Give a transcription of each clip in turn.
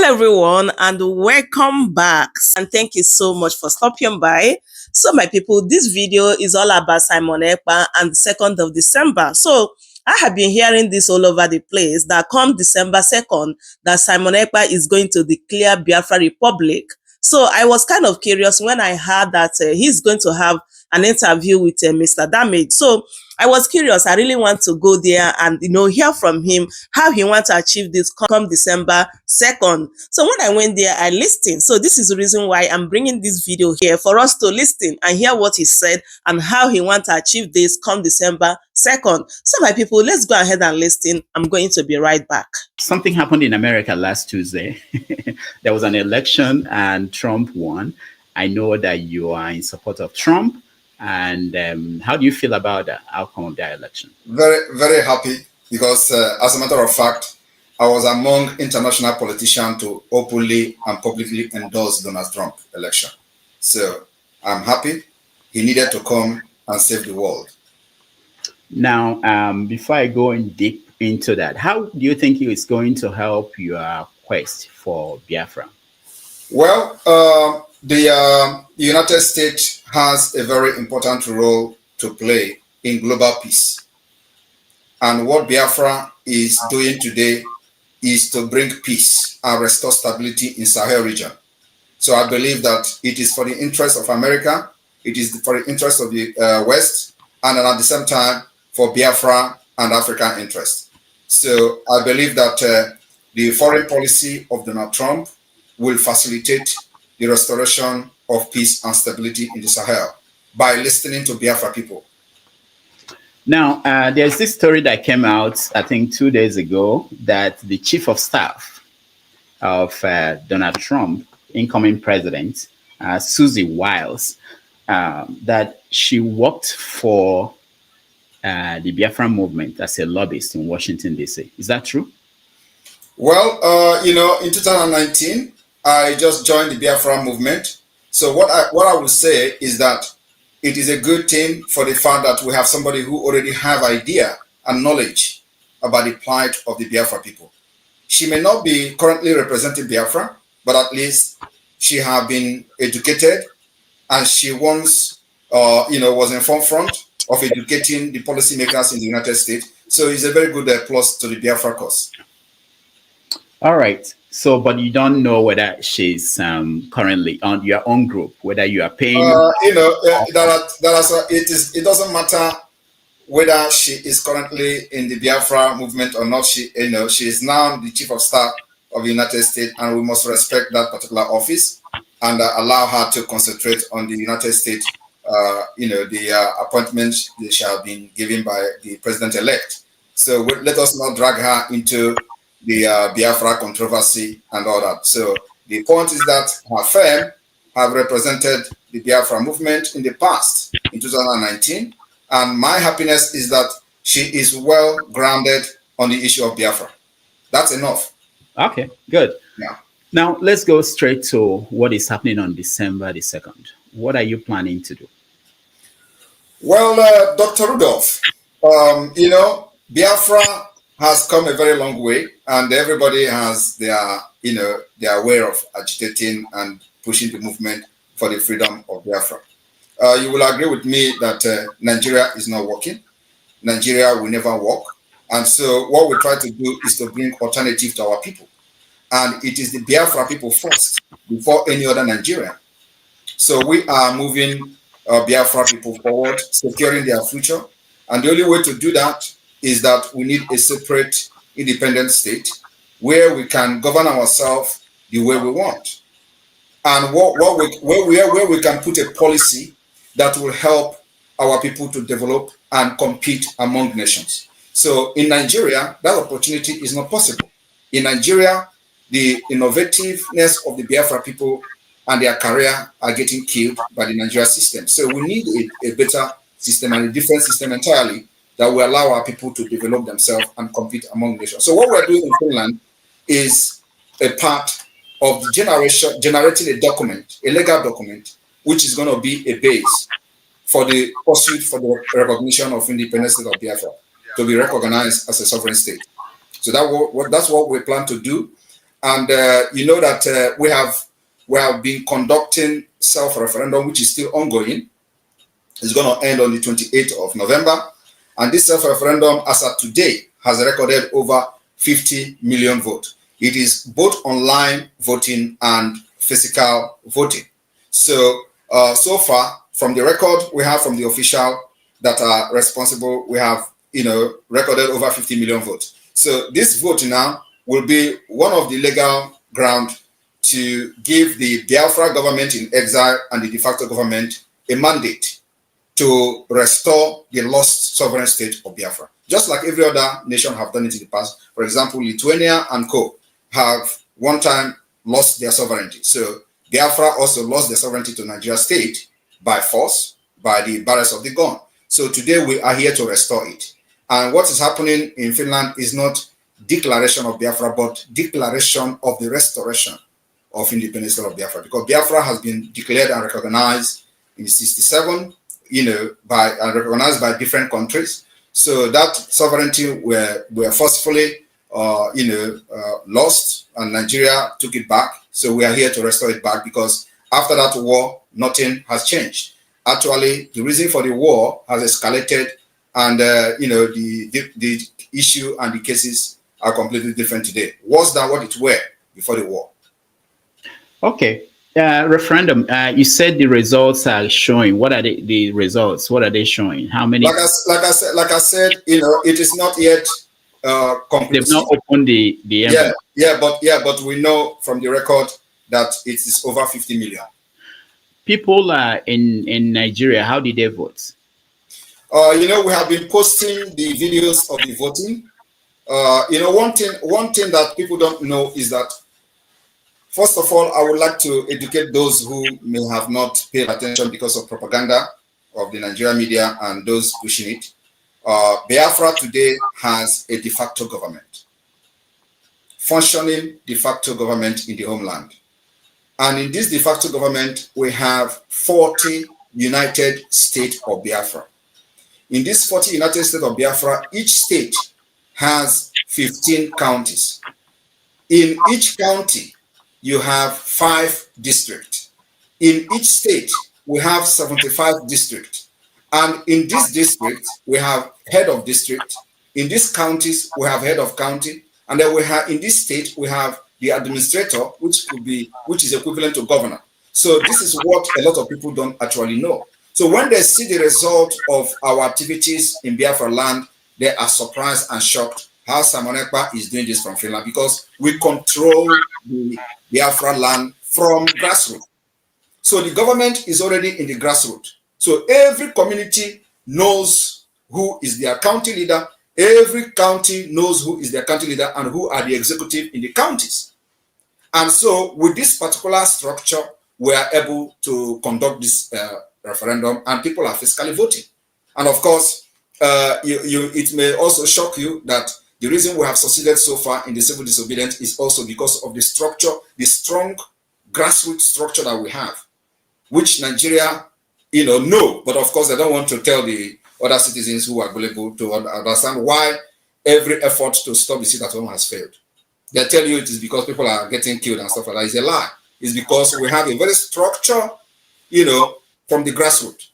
Hello everyone and welcome back, and thank you so much for stopping by. So my people, this video is all about Simon Ekpa and the 2nd of December. So I have been hearing this all over the place that come December 2nd that Simon Ekpa is going to declare Biafra Republic. So I was kind of curious when I heard that he's going to have an interview with Mr. Damage. So I was curious. I really want to go there and hear from him how he wants to achieve this come December 2nd. So when I went there, I listened. So this is the reason why I'm bringing this video here for us to listen and hear what he said and how he wants to achieve this come December 2nd. So my people, let's go ahead and listen. I'm going to be right back. Something happened in America last Tuesday. There was an election and Trump won. I know that you are in support of Trump. And how do you feel about the outcome of that election? Very, very happy because as a matter of fact, I was among international politicians to openly and publicly endorse Donald Trump election. So I'm happy. He needed to come and save the world. Now, before I go in deep into that, how do you think it's going to help your quest for Biafra? Well, the United States has a very important role to play in global peace. And what Biafra is doing today is to bring peace and restore stability in Sahel region. So I believe that it is for the interest of America, it is for the interest of the West, and at the same time for Biafra and African interest. So I believe that the foreign policy of Donald Trump will facilitate the restoration of peace and stability in the Sahel by listening to Biafra people. Now, there's this story that came out, I think 2 days ago, that the chief of staff of Donald Trump, incoming president, Susie WS, that she worked for the Biafra movement as a lobbyist in Washington, D.C. Is that true? Well, in 2019, I just joined the Biafra movement. So what I would say is that it is a good thing for the fact that we have somebody who already have idea and knowledge about the plight of the Biafra people. She may not be currently representing Biafra, but at least she have been educated, and she once, was in forefront of educating the policymakers in the United States. So it's a very good plus to the Biafra cause. All right. So, but you don't know whether she's currently on your own group, whether you are paying. It doesn't matter whether she is currently in the Biafra movement or not. She is now the chief of staff of the United States, and we must respect that particular office and allow her to concentrate on the United States. The appointments that shall be given by the president-elect. So let us not drag her into the Biafra controversy and all that. So the point is that her firm have represented the Biafra movement in the past, in 2019, and my happiness is that she is well grounded on the issue of Biafra. That's enough. Okay, good. Yeah. Now let's go straight to what is happening on December the 2nd. What are you planning to do? Well, Dr. Rudolph, Biafra has come a very long way, and everybody has their way of agitating and pushing the movement for the freedom of Biafra. You will agree with me that Nigeria is not working. Nigeria will never work. And so what we try to do is to bring alternative to our people. And it is the Biafra people first, before any other Nigerian. So we are moving Biafra people forward, securing their future. And the only way to do that is that we need a separate, independent state where we can govern ourselves the way we want. And where we can put a policy that will help our people to develop and compete among nations. So in Nigeria, that opportunity is not possible. In Nigeria, the innovativeness of the Biafra people and their career are getting killed by the Nigeria system. So we need a better system and a different system entirely that will allow our people to develop themselves and compete among nations. So what we're doing in Finland is a part of the generating a document, a legal document, which is going to be a base for the pursuit for the recognition of independence state of Biafra to be recognized as a sovereign state. So that's what we plan to do. And you know that we have been conducting self-referendum, which is still ongoing. It's going to end on the 28th of November. And this self-referendum, as of today, has recorded over 50 million votes. It is both online voting and physical voting. So, so far, from the record we have from the official that are responsible, we have, recorded over 50 million votes. So this vote now will be one of the legal ground to give the Biafra government in exile and the de facto government a mandate to restore the lost sovereign state of Biafra. Just like every other nation have done it in the past. For example, Lithuania and co have one time lost their sovereignty. So Biafra also lost their sovereignty to Nigeria state by force, by the barrels of the gun. So today we are here to restore it. And what is happening in Finland is not declaration of Biafra, but declaration of the restoration of independence of Biafra. Because Biafra has been declared and recognized in 1967, and recognized by different countries. So that sovereignty were forcefully, lost, and Nigeria took it back. So we are here to restore it back, because after that war, nothing has changed. Actually, the reason for the war has escalated, and the issue and the cases are completely different today, worse than what it were before the war. Okay. Referendum. You said the results are showing. What are the results? What are they showing? How many? Like I said, it is not yet conclusive. They've not opened the envelope. But we know from the record that it is over 50 million. People in Nigeria, how did they vote? We have been posting the videos of the voting. One thing that people don't know is that, first of all, I would like to educate those who may have not paid attention because of propaganda of the Nigerian media and those pushing it. Biafra today has a de facto government, functioning de facto government in the homeland. And in this de facto government, we have 40 United States of Biafra. In this 40 United States of Biafra, each state has 15 counties. In each county, you have 5 districts. In each state, we have 75 districts. And in this district, we have head of district. In these counties, we have head of county. And then we have, in this state, we have the administrator, which is equivalent to governor. So this is what a lot of people don't actually know. So when they see the result of our activities in Biafra land, they are surprised and shocked how Simon Ekpa is doing this from Finland, because we control the Biafra land from grassroots. So the government is already in the grassroots. So every community knows who is their county leader. Every county knows who is their county leader and who are the executive in the counties. And so with this particular structure, we are able to conduct this referendum, and people are fiscally voting. And of course, it may also shock you that the reason we have succeeded so far in the civil disobedience is also because of the structure, the strong grassroots structure that we have, which Nigeria, know, but of course they don't want to tell the other citizens who are available to understand why every effort to stop the sit at home has failed. They tell you it is because people are getting killed and stuff like that. It's a lie. It's because we have a very structure, from the grassroots.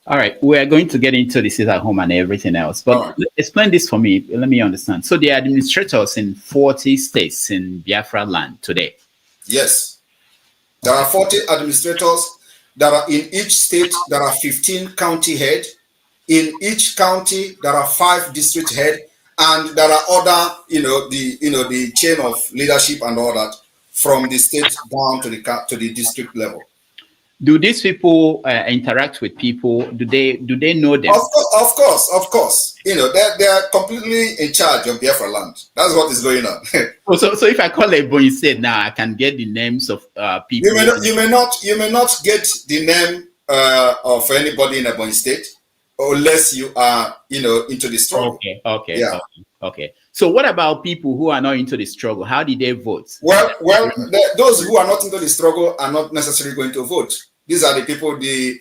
All right, we are going to get into the sit at home and everything else, but explain this for me. Let me understand. So the administrators in 40 states in Biafra land today. Yes, there are 40 administrators. There are in each state. There are 15 county head. In each county, there are 5 district head, and there are other, the chain of leadership and all that from the state down to the district level. Do these people interact with people? Do they know them? Of course. They are completely in charge of Biafra land. That's what is going on. So if I call a boy said now, I can get the names of people. You may not get the name of anybody in Ebonyi State unless you are into the struggle. Okay. So what about people who are not into the struggle? How did they vote? Well, those who are not into the struggle are not necessarily going to vote. These are the people, the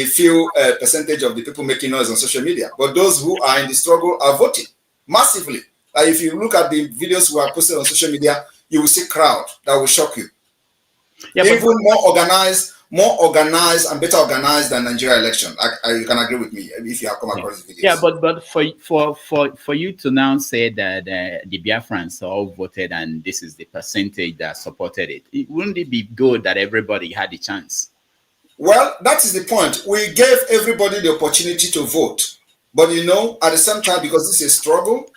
few percentage of the people making noise on social media. But those who are in the struggle are voting massively. If you look at the videos we are posted on social media, you will see crowd that will shock you. Yeah, Even more organized and better organized than Nigeria election. You can agree with me if you have come across the videos. Yeah, but for you to now say that the Biafrans all voted and this is the percentage that supported it, wouldn't it be good that everybody had a chance? Well, that is the point. We gave everybody the opportunity to vote, but you know, at the same time, because this is a struggle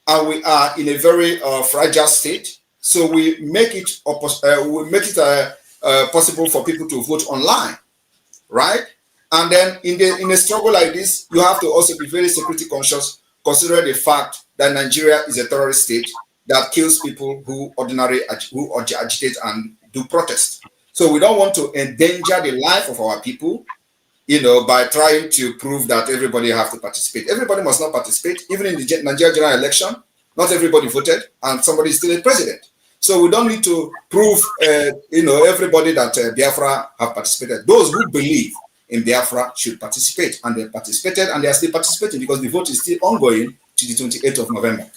and we are in a very fragile state, so we make it possible for people to vote online, right? And then in a struggle like this, you have to also be very security conscious, considering the fact that Nigeria is a terrorist state that kills people who agitate and do protest. So we don't want to endanger the life of our people, you know, by trying to prove that everybody have to participate. Everybody must not participate. Even in the Nigerian general election, not everybody voted, and somebody is still a president. So we don't need to prove, you know, everybody that Biafra have participated. Those who believe in Biafra should participate, and they participated, and they are still participating because the vote is still ongoing to the 28th of November.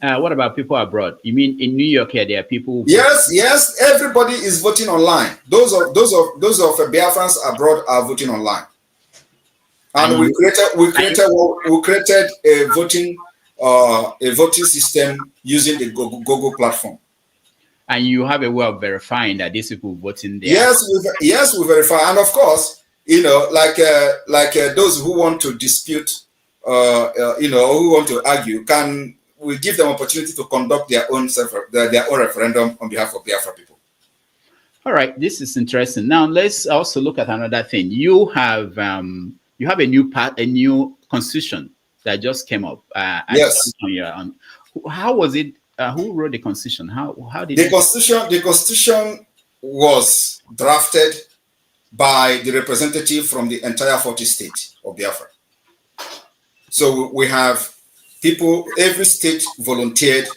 What about people abroad? You mean in New York here, there are people? Yes, everybody is voting online. Those of Biafrans abroad are voting online. And we created a voting system using the Google platform. And you have a way of verifying that these people voting there. Yes, we verify, and of course, you know, like those who want to dispute, you know, who want to argue, we give them opportunity to conduct their own referendum on behalf of Biafra people. All right, this is interesting. Now let's also look at another thing. You have a new constitution that just came up. Yes. How was it? Who wrote the constitution? How did the constitution was drafted by the representative from the entire 40 states of Biafra. So we have people, every state volunteered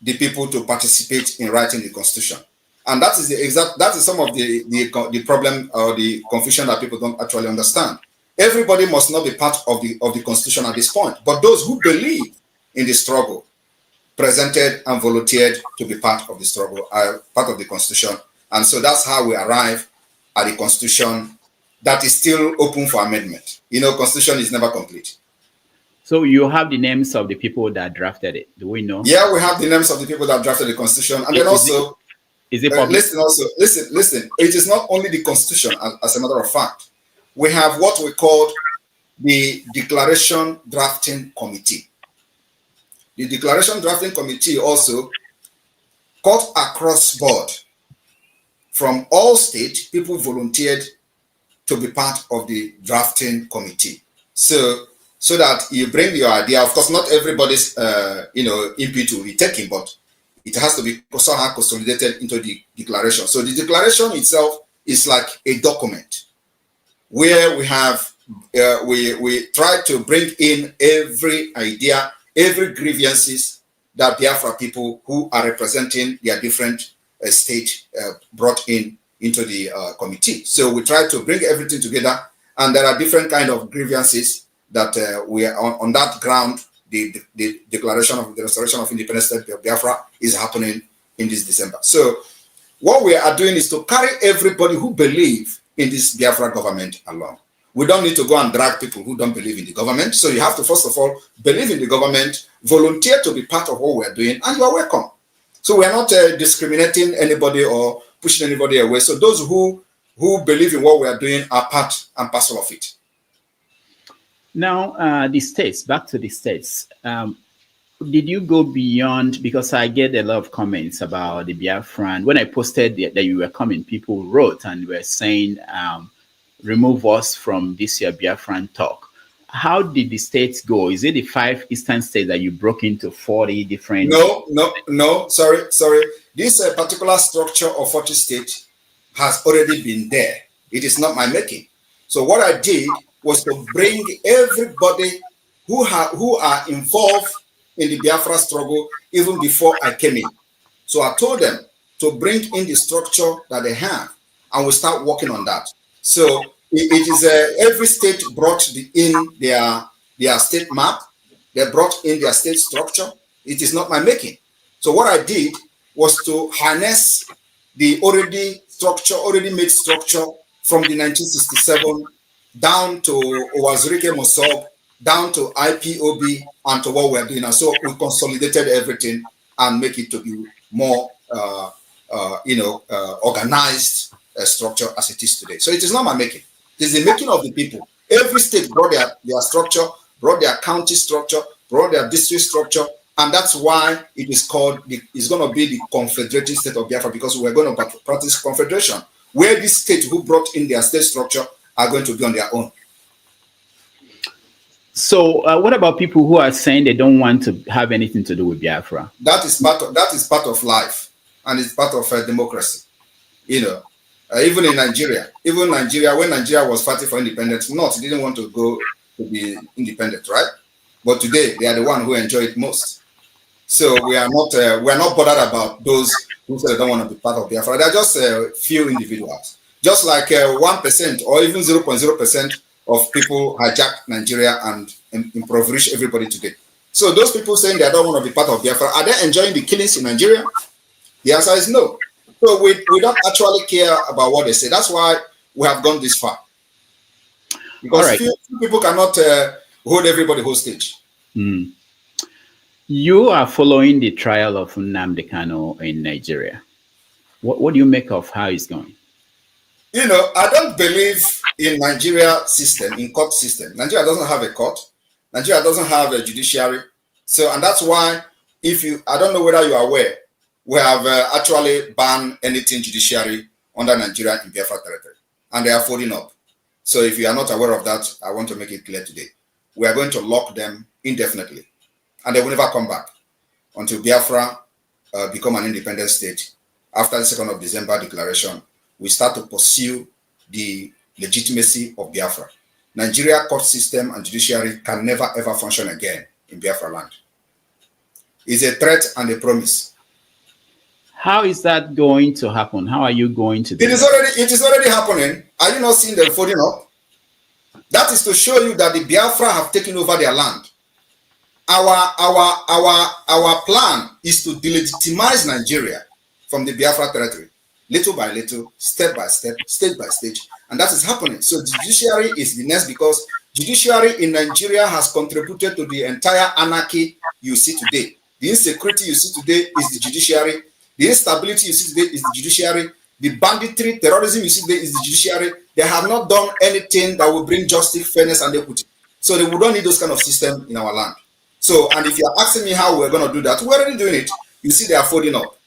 the people to participate in writing the constitution. And that is some of the problem or the confusion that people don't actually understand. Everybody must not be part of the constitution at this point, but those who believe in the struggle presented and volunteered to be part of the struggle, part of the constitution. And so that's how we arrive at the constitution that is still open for amendment. You know, constitution is never complete. So you have the names of the people that drafted it. Do we know? Yeah, we have the names of the people that drafted the constitution. And then also, is it public? Listen. It is not only the constitution, as a matter of fact. We have what we call the Declaration Drafting Committee. The Declaration Drafting Committee also cut across board from all states, people volunteered to be part of the drafting committee. So that you bring your idea. Of course, not everybody's input will be taken, but it has to be somehow consolidated into the declaration. So the declaration itself is like a document where we have we try to bring in every idea, every grievances that Biafra people who are representing their different states brought into the committee. So we try to bring everything together, and there are different kind of grievances that we are on that ground. The declaration of the restoration of independence state of Biafra is happening in this December. So what we are doing is to carry everybody who believe in this Biafra government along. We don't need to go and drag people who don't believe in the government. So you have to, first of all, believe in the government, volunteer to be part of what we're doing, and you are welcome. So we are not discriminating anybody or pushing anybody away. So those who believe in what we are doing are part and parcel of it. Now, the states, back to the states. Did you go beyond, because I get a lot of comments about the Biafran. When I posted that you were coming, people wrote and were saying, remove us from this year Biafran talk. How did the states go? Is it the 5 eastern states that you broke into 40 different? No, sorry. This particular structure of 40 states has already been there. It is not my making. So what I did was to bring everybody who are involved in the Biafra struggle even before I came in. So I told them to bring in the structure that they have, and we start working on that. So it is every state brought in their state map. They brought in their state structure. It is not my making. So what I did was to harness the already made structure from the 1967 down to Owazirike Mosob, down to IPOB, and to what we're doing. And so we consolidated everything and make it to be more, organized structure as it is today. So it is not my making. It is the making of the people. Every state brought their structure, brought their county structure, brought their district structure, and that's why it is called, it's going to be the Confederated State of Biafra, because we're going to practice confederation, where these states who brought in their state structure are going to be on their own. So what about people who are saying they don't want to have anything to do with Biafra? That is part of life, and it's part of democracy. Even in Nigeria, when Nigeria was fighting for independence, North didn't want to go to be independent, right? But today they are the one who enjoy it most. So we are not bothered about those who say they don't want to be part of Biafra. They are just a few individuals, just like 1% or even 0.0% of people hijack Nigeria and impoverish everybody today. So those people saying they don't want to be part of Biafra, are they enjoying the killings in Nigeria? The answer is no. So we don't actually care about what they say. That's why we have gone this far. Because few people cannot hold everybody hostage. Mm. You are following the trial of Nnamdi Kanu in Nigeria. What do you make of how it's going? I don't believe in Nigeria system, in court system. Nigeria doesn't have a court. Nigeria doesn't have a judiciary. So, and that's why, I don't know whether you are aware, we have actually banned anything judiciary under Nigeria in Biafra territory. And they are folding up. So if you are not aware of that, I want to make it clear today. We are going to lock them indefinitely. And they will never come back until Biafra become an independent state. After the 2nd of December declaration, we start to pursue the legitimacy of Biafra. Nigeria court system and judiciary can never ever function again in Biafra land. It's a threat and a promise. How is that going to happen? How are you going to do it? It is already happening. Are you not seeing them folding up? That is to show you that the Biafra have taken over their land. Our plan is to delegitimize Nigeria from the Biafra territory, little by little, step by step, stage by stage, and that is happening. So the judiciary is the next, because judiciary in Nigeria has contributed to the entire anarchy you see today. The insecurity you see today is the judiciary. The instability you see today is the judiciary. The banditry, terrorism you see today is the judiciary. They have not done anything that will bring justice, fairness, and equity. So we don't need those kind of systems in our land. So, and if you're asking me how we're going to do that, we're already doing it. You see, they are folding up.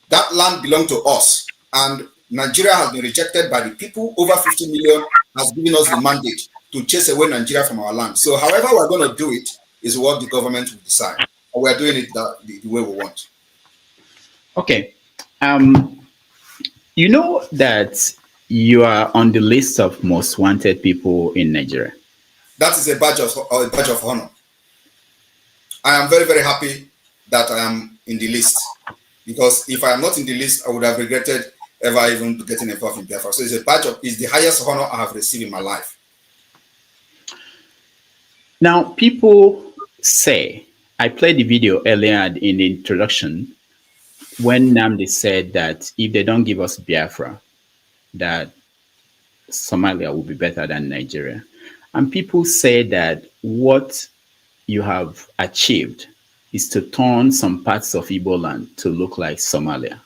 That land belongs to us. And Nigeria has been rejected by the people. Over 50 million has given us the mandate to chase away Nigeria from our land. So, however we're going to do it is what the government will decide. And we're doing it the way we want. Okay. You know that you are on the list of most wanted people in Nigeria. That is a badge of honor. I am very, very happy that I am in the list, because if I am not in the list, I would have regretted ever even getting involved in Biafra. So it's the highest honor I have received in my life. Now, people say, I played the video earlier in the introduction when Nnamdi said that if they don't give us Biafra, that Somalia will be better than Nigeria. And people say that what you have achieved is to turn some parts of Igbo land to look like Somalia.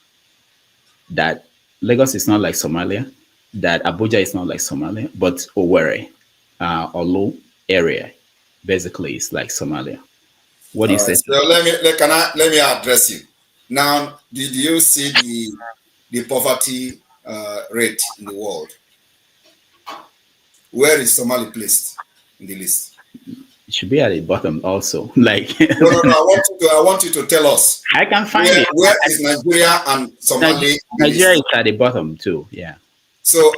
That Lagos is not like Somalia, that Abuja is not like Somalia, but Owerri, Olu area, basically is like Somalia. What do you say? So let me address you. Now, did you see the poverty rate in the world? Where is Somalia placed in the list? It should be at the bottom also. Like no. I want you to tell us. I can find it. Where is Nigeria and Somalia? Nigeria is at the bottom too. Yeah. So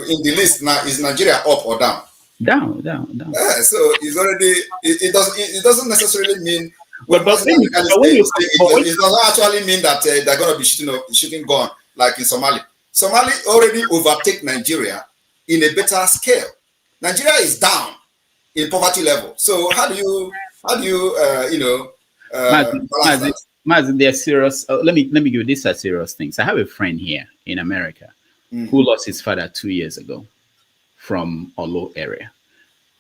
in the list now, is Nigeria up or down? Down. Yeah, so it's already. It doesn't necessarily mean. But it doesn't actually mean that they're going to be shooting gun like in Somalia. Somalia already overtake Nigeria in a better scale. Nigeria is down in poverty level. So how do you balance that? Maz, they're serious. Let me give you these are serious things. I have a friend here in America who lost his father 2 years ago from Olo area,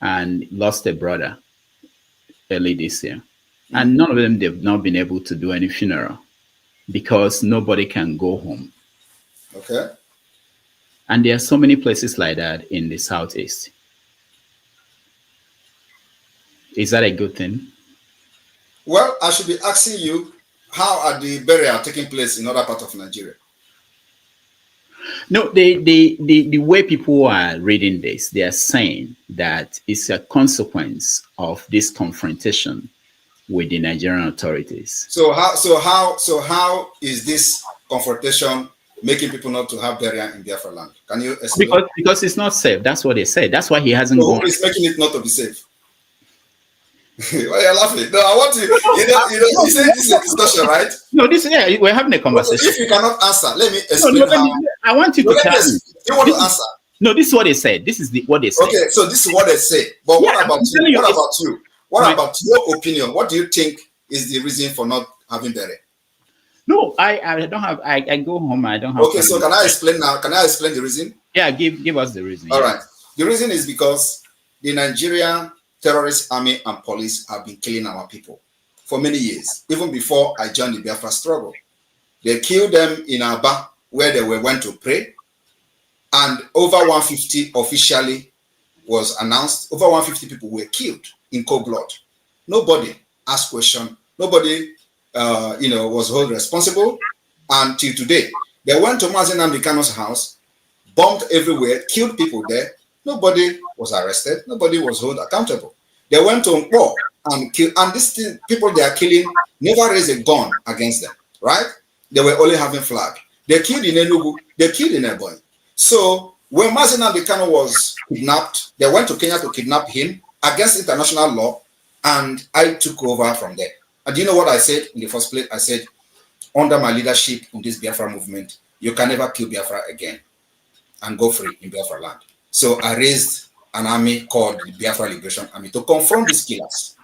and lost a brother early this year. And none of them, they've not been able to do any funeral because nobody can go home. Okay. And there are so many places like that in the Southeast. Is that a good thing? Well, I should be asking you, how are the burial taking place in other parts of Nigeria? No, the way people are reading this, they are saying that it's a consequence of this confrontation with the Nigerian authorities. So how is this confrontation making people not to have burial in Biafra land? Can you explain? Because it's not safe. That's what they said. That's why he hasn't So gone. who is making it not to be safe? Why are you laughing? No, I want to. You say this is a discussion, right? No, we're having a conversation. If you cannot answer, let me explain I want you to tell me. You want to answer? No, this is what they said. This is what they said. Okay, so this is what they say. But what about you? What about you? What about your opinion? What do you think is the reason for not having burial? No, I don't have. I go home. I don't have. Okay, so can I explain now? Can I explain the reason? Yeah, give us the reason. All right. The reason is because the Nigerian terrorist army and police have been killing our people for many years, even before I joined the Biafra struggle. They killed them in Aba, where they went to pray, and over 150 officially was announced. Over 150 people were killed in cold blood. Nobody asked question. Nobody, was held responsible until today. They went to Mazen Nnamdi house, bombed everywhere, killed people there. Nobody was arrested. Nobody was held accountable. They went to Nkpo and killed, and these people they are killing never raised a gun against them, right? They were only having flag. They killed in Enugu. They killed in Ebonyi. So when Mazen Nnamdi was kidnapped, they went to Kenya to kidnap him against international law, and I took over from there. And do you know what I said in the first place? I said, under my leadership in this Biafra movement, you can never kill Biafra again and go free in Biafra land. So I raised an army called the Biafra Liberation Army to confront these killers.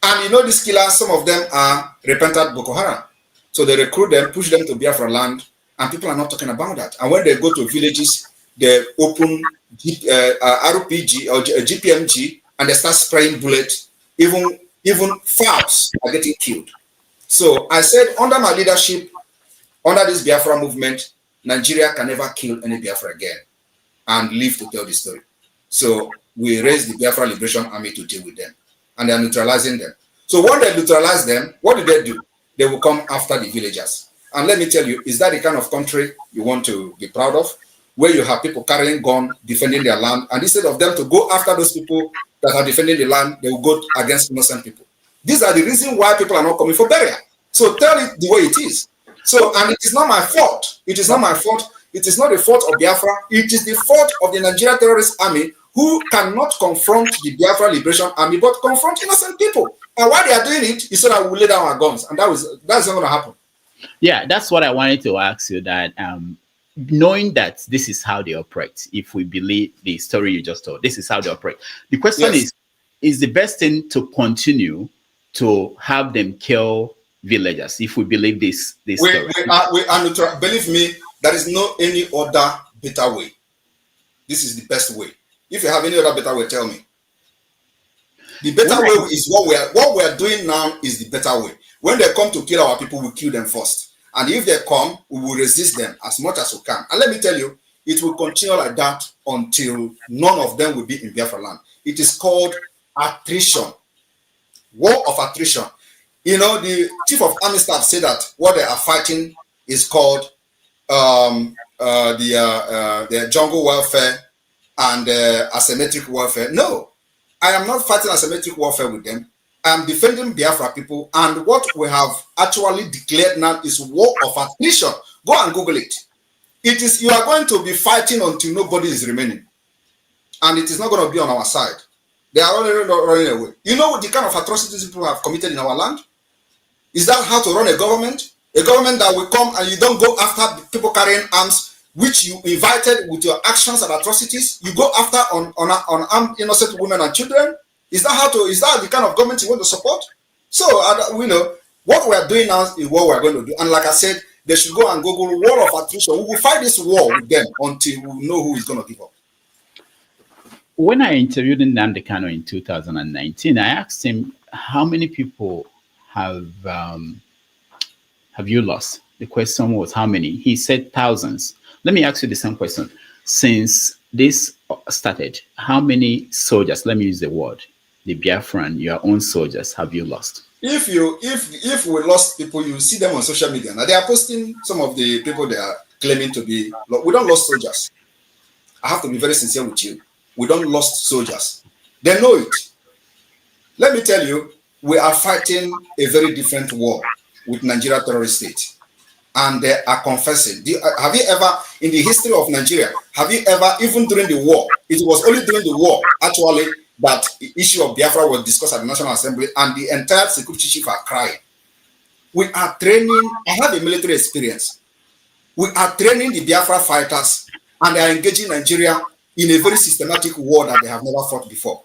And these killers, some of them are repentant Boko Haram. So they recruit them, push them to Biafra land, and people are not talking about that. And when they go to villages, they open RPG or GPMG, and they start spraying bullets. Even fowls are getting killed. So I said, under my leadership, under this Biafra movement, Nigeria can never kill any Biafra again and live to tell the story. So we raised the Biafra Liberation Army to deal with them, and they are neutralizing them. So when they neutralize them, what do? They will come after the villagers. And let me tell you, is that the kind of country you want to be proud of, where you have people carrying guns, defending their land, and instead of them to go after those people that are defending the land, they will go against innocent people? These are the reasons why people are not coming for burial. So tell it the way it is. So, and it is not my fault. It is not my fault. It is not the fault of Biafra. It is the fault of the Nigerian terrorist army, who cannot confront the Biafra Liberation Army, but confront innocent people. And why they are doing it is so that we will lay down our guns. And that's not going to happen. Yeah, that's what I wanted to ask you, that knowing that this is how they operate, if we believe the story you just told, this is how they operate. The question is the best thing to continue to have them kill villagers, if we believe this story? We are neutral. Believe me, there is no any other better way. This is the best way. If you have any other better way, tell me. The better way is what we are doing now is the better way. When they come to kill our people, we kill them first. And if they come, we will resist them as much as we can. And let me tell you, it will continue like that until none of them will be in Biafra land. It is called attrition. War of attrition. The chief of army staff said that what they are fighting is called the jungle warfare and asymmetric warfare. No, I am not fighting asymmetric warfare with them. I am defending Biafra people, and what we have actually declared now is war of attrition. Go and Google it. It is, you are going to be fighting until nobody is remaining, and it is not going to be on our side. They are running away. You know the kind of atrocities people have committed in our land? Is that how to run a government? A government that will come and you don't go after people carrying arms, which you invited with your actions and atrocities. You go after on armed innocent women and children. Is that the kind of government you want to support? So What we are doing now is what we are going to do. And like I said, they should go and Google war of attrition. We will fight this war with them until we know who is going to give up. When I interviewed Nnamdi Kanu in 2019, I asked him, how many people have you lost? The question was how many? He said thousands. Let me ask you the same question. Since this started, how many soldiers, let me use the word, the Biafran, your own soldiers, have you lost? If we lost people, you see them on social media. Now they are posting some of the people they are claiming to be. We don't lost soldiers. I have to be very sincere with you. We don't lost soldiers. They know it. Let me tell you, we are fighting a very different war with Nigeria terrorist state. And they are confessing. Have you ever, in the history of Nigeria, have you ever, even during the war, it was only during the war, actually, that the issue of Biafra was discussed at the National Assembly, and the entire security chief are crying. We are training, I have a military experience. We are training the Biafra fighters, and they are engaging Nigeria in a very systematic war that they have never fought before.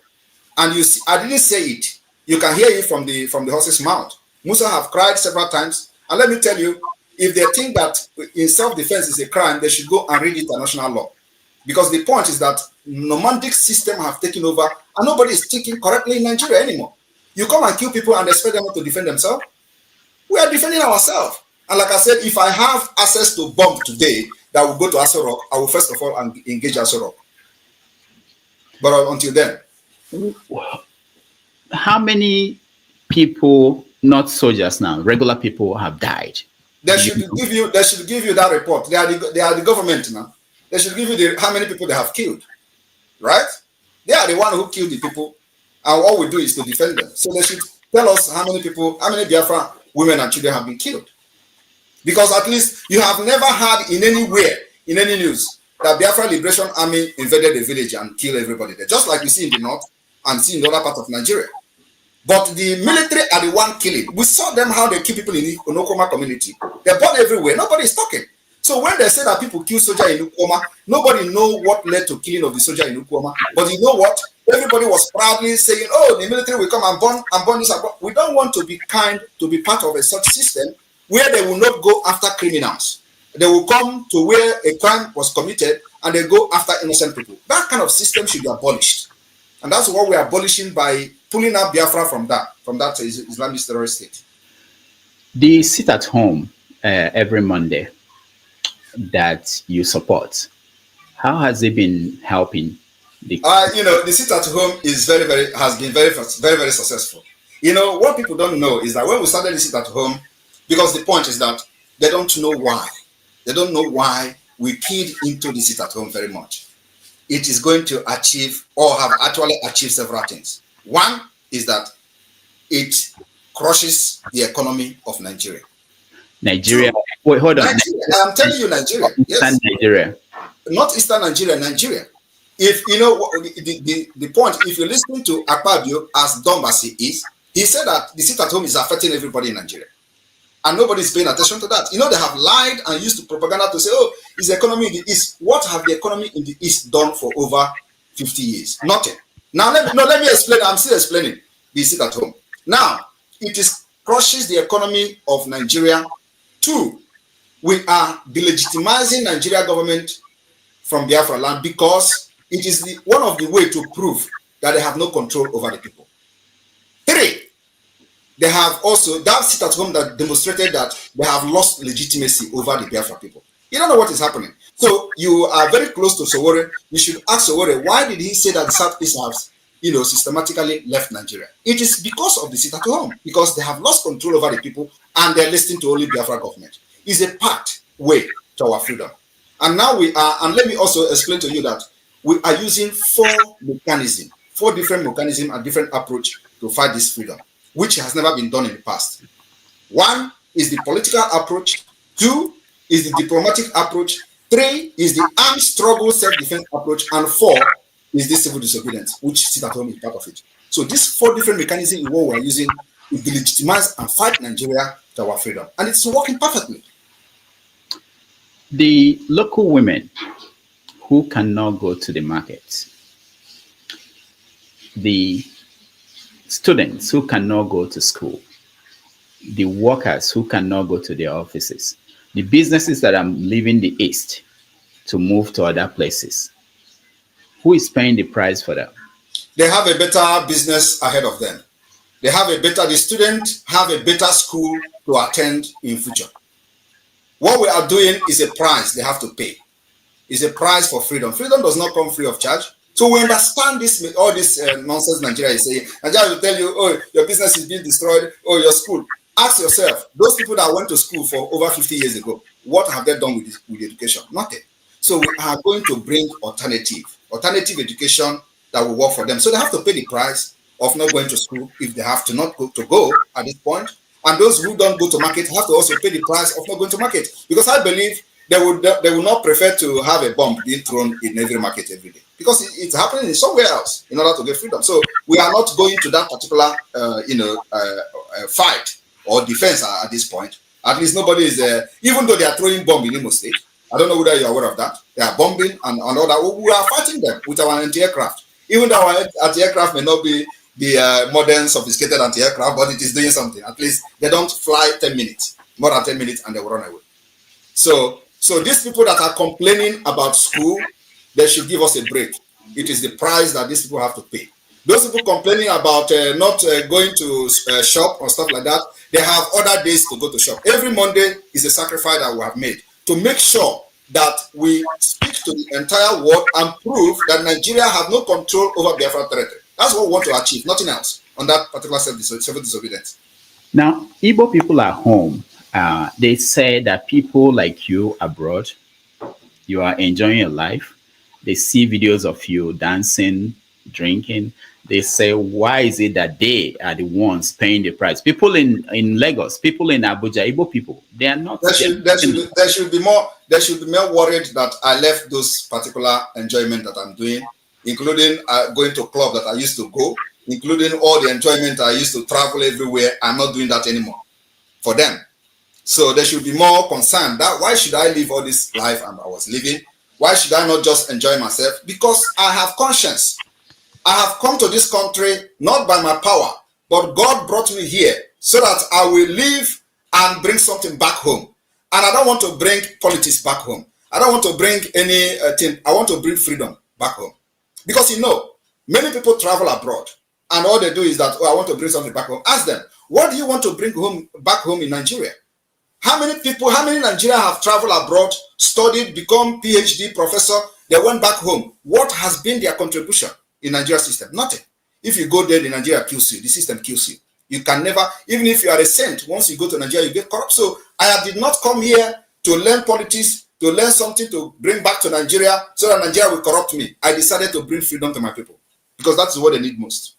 And you see, I didn't say it. You can hear it from the horse's mouth. Musa have cried several times. And let me tell you, if they think that in self-defense is a crime, they should go and read international law. Because the point is that nomadic system have taken over and nobody is thinking correctly in Nigeria anymore. You come and kill people and expect them to defend themselves. We are defending ourselves. And like I said, if I have access to bomb today that will go to Aso Rock, I will first of all engage Aso Rock. But until then. How many people, not soldiers now, regular people have died? They should give you that report. They are the government now. They should give you how many people they have killed. Right? They are the one who killed the people. And all we do is to defend them. So they should tell us how many people, how many Biafra women and children have been killed. Because at least you have never heard in anywhere, in any news, that Biafra Liberation Army invaded a village and killed everybody there. Just like you see in the north and see in the other part of Nigeria. But the military are the one killing. We saw them how they kill people in the Onokoma community. They're born everywhere. Nobody is talking. So when they say that people kill soldier in Ukoma, nobody know what led to killing of the soldier in Ukoma. But you know what? Everybody was proudly saying, "Oh, the military will come and burn this." We don't want to be to be part of a such system where they will not go after criminals. They will come to where a crime was committed and they go after innocent people. That kind of system should be abolished. And that's what we are abolishing by pulling out Biafra from that Islamic terrorist state. The sit at home every Monday that you support, how has it been helping? The sit at home is has been very successful. What people don't know is that when we started the sit at home, because the point is that they don't know why. They don't know why we keyed into the sit at home very much. It is going to achieve or have actually achieved several things. One is that it crushes the economy of Nigeria. Nigeria. Wait, hold on. Nigeria, I'm telling you, Nigeria. Yes. Nigeria. Not Eastern Nigeria, Nigeria. If you know the point, if you listen to Akpabio as dumb as he is, he said that the sit at home is affecting everybody in Nigeria. And nobody is paying attention to that. They have lied and used propaganda to say, "Oh, it's the economy in the East." What have the economy in the East done for over 50 years? Nothing. Now, let me explain. I'm still explaining the sit at home. Now, it crushes the economy of Nigeria. Two, we are delegitimizing Nigeria government from Biafra land because it is one of the ways to prove that they have no control over the people. Three, they have also that sit at home that demonstrated that they have lost legitimacy over the Biafra people. You don't know what is happening. So you are very close to Sowore. You should ask Sowore, why did he say that the Southeast has, systematically left Nigeria? It is because of the sit at home, because they have lost control over the people and they're listening to only Biafra government. It's a pathway to our freedom. And now we are, and let me also explain to you that we are using four different mechanisms and different approach to fight this freedom, which has never been done in the past. One is the political approach. Two is the diplomatic approach. Three is the armed struggle self-defense approach. And four is the civil disobedience, which sit at home is part of it. So these four different mechanisms is what we're using to delegitimize and fight Nigeria to our freedom. And it's working perfectly. The local women who cannot go to the market, the students who cannot go to school, the workers who cannot go to their offices, the businesses that are leaving the East to move to other places. Who is paying the price for that? They have a better business ahead of them. They have a better, the students have a better school to attend in future. What we are doing is a price they have to pay. It's a price for freedom. Freedom does not come free of charge. So we understand this, all this nonsense Nigeria is saying. Nigeria will tell you, oh, your business is being destroyed, oh, your school. Ask yourself, those people that went to school for over 50 years ago, what have they done with education? Nothing. So we are going to bring alternative education that will work for them. So they have to pay the price of not going to school if they have to not go at this point. And those who don't go to market have to also pay the price of not going to market. Because I believe they will not prefer to have a bomb being thrown in every market every day. Because it's happening in somewhere else in order to get freedom. So we are not going to that particular fight or defense at this point. At least nobody is even though they are throwing bomb in Imo State. I don't know whether you're aware of that. They are bombing and all that. We are fighting them with our anti-aircraft. Even though our anti-aircraft may not be the modern, sophisticated anti-aircraft, but it is doing something. At least they don't fly 10 minutes, more than 10 minutes, and they will run away. So these people that are complaining about school, they should give us a break. It is the price that these people have to pay. Those people complaining about not going to shop or stuff like that, they have other days to go to shop. Every Monday is a sacrifice that we have made to make sure that we speak to the entire world and prove that Nigeria have no control over Biafra territory. That's what we want to achieve, nothing else on that particular civil disobedience. Now, Igbo people at home, they say that people like you abroad, you are enjoying your life. They see videos of you dancing, drinking. They say, why is it that they are the ones paying the price? People in Lagos, people in Abuja, Igbo people, they are not. There should be more worried that I left those particular enjoyment that I'm doing, including going to club that I used to go, including all the enjoyment I used to travel everywhere. I'm not doing that anymore for them. So they should be more concerned that why should I live all this life I was living? Why should I not just enjoy myself? Because I have conscience. I have come to this country not by my power, but God brought me here so that I will live and bring something back home. And I don't want to bring politics back home. I don't want to bring anything. I want to bring freedom back home. Because many people travel abroad and all they do is that, I want to bring something back home. Ask them, what do you want to bring back home in Nigeria? How many Nigerians have traveled abroad, studied, become PhD professor, they went back home? What has been their contribution in Nigeria system? Nothing. If you go there, the Nigeria kills you. The system kills you. You can never, even if you are a saint, once you go to Nigeria, you get corrupt. So I did not come here to learn politics, to learn something to bring back to Nigeria so that Nigeria will corrupt me. I decided to bring freedom to my people because that's what they need most.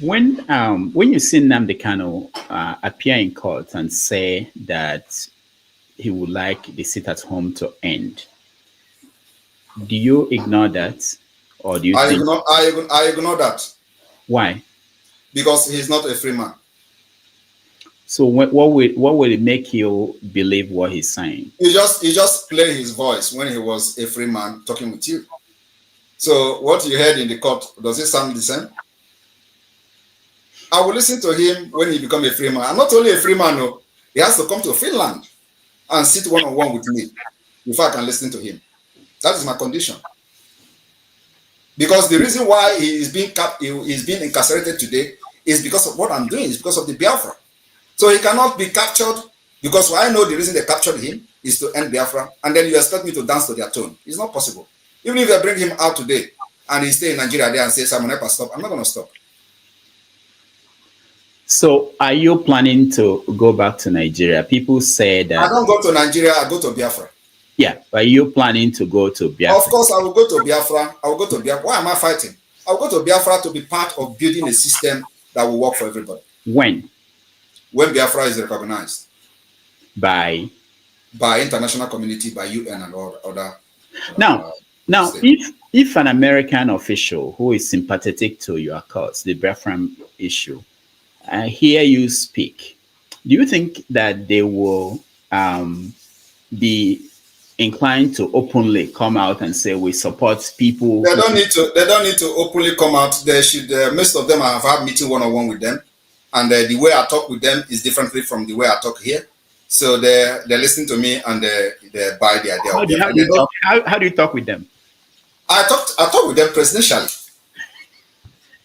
When you see Nnamdi Kanu appear in court and say that he would like the sit at home to end, do you ignore that, or do you? I ignore that. Why? Because he's not a free man. So what will it make you believe what he's saying? He just played his voice when he was a free man talking with you. So what you heard in the court, does it sound the same? I will listen to him when he becomes a free man. I'm not only a free man, no, he has to come to Finland and sit one-on-one with me before I can listen to him. That is my condition. Because the reason why he is being incarcerated today is because of what I'm doing. It's because of the Biafra. So he cannot be captured because I know the reason they captured him is to end Biafra, and then you expect me to dance to their tune. It's not possible. Even if they bring him out today and he stay in Nigeria there and say, Simon Ekpa, stop, I'm not going to stop. So are you planning to go back to Nigeria? People say that... I don't go to Nigeria, I go to Biafra. Yeah, but you're planning to go to Biafra? Of course, I will go to Biafra. I will go to Biafra. Why am I fighting? I will go to Biafra to be part of building a system that will work for everybody. When? When Biafra is recognized. By international community, by UN and all other... Now, if an American official who is sympathetic to your cause, the Referendum issue, hear you speak, do you think that they will be inclined to openly come out and say we support people? They don't need to openly come out. They should. Most of them have had meeting one-on-one with them. and the way I talk with them is differently from the way I talk here. So they listen to me and they buy the idea of Biafra. How do you talk with them? I talk with them presidentially.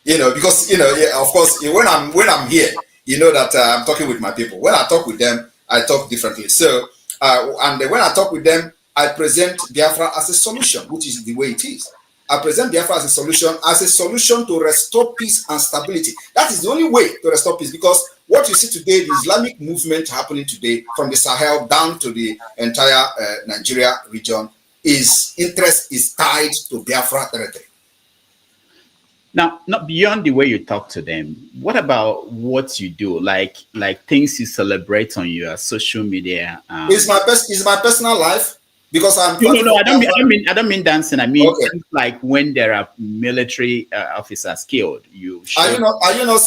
Because yeah, of course, when I'm here, that I'm talking with my people. When I talk with them, I talk differently. So and when I talk with them, I present Biafra as a solution, which is the way it is. I present Biafra as a solution to restore peace and stability. That is the only way to restore peace, because what you see today, the Islamic movement happening today from the Sahel down to the entire Nigeria region, interest is tied to Biafra territory. Now, not beyond the way you talk to them, what about what you do? Like things you celebrate on your social media? It's my personal life, because I'm. No. I don't mean dancing. I mean, okay, things like when there are military officers killed. Are you not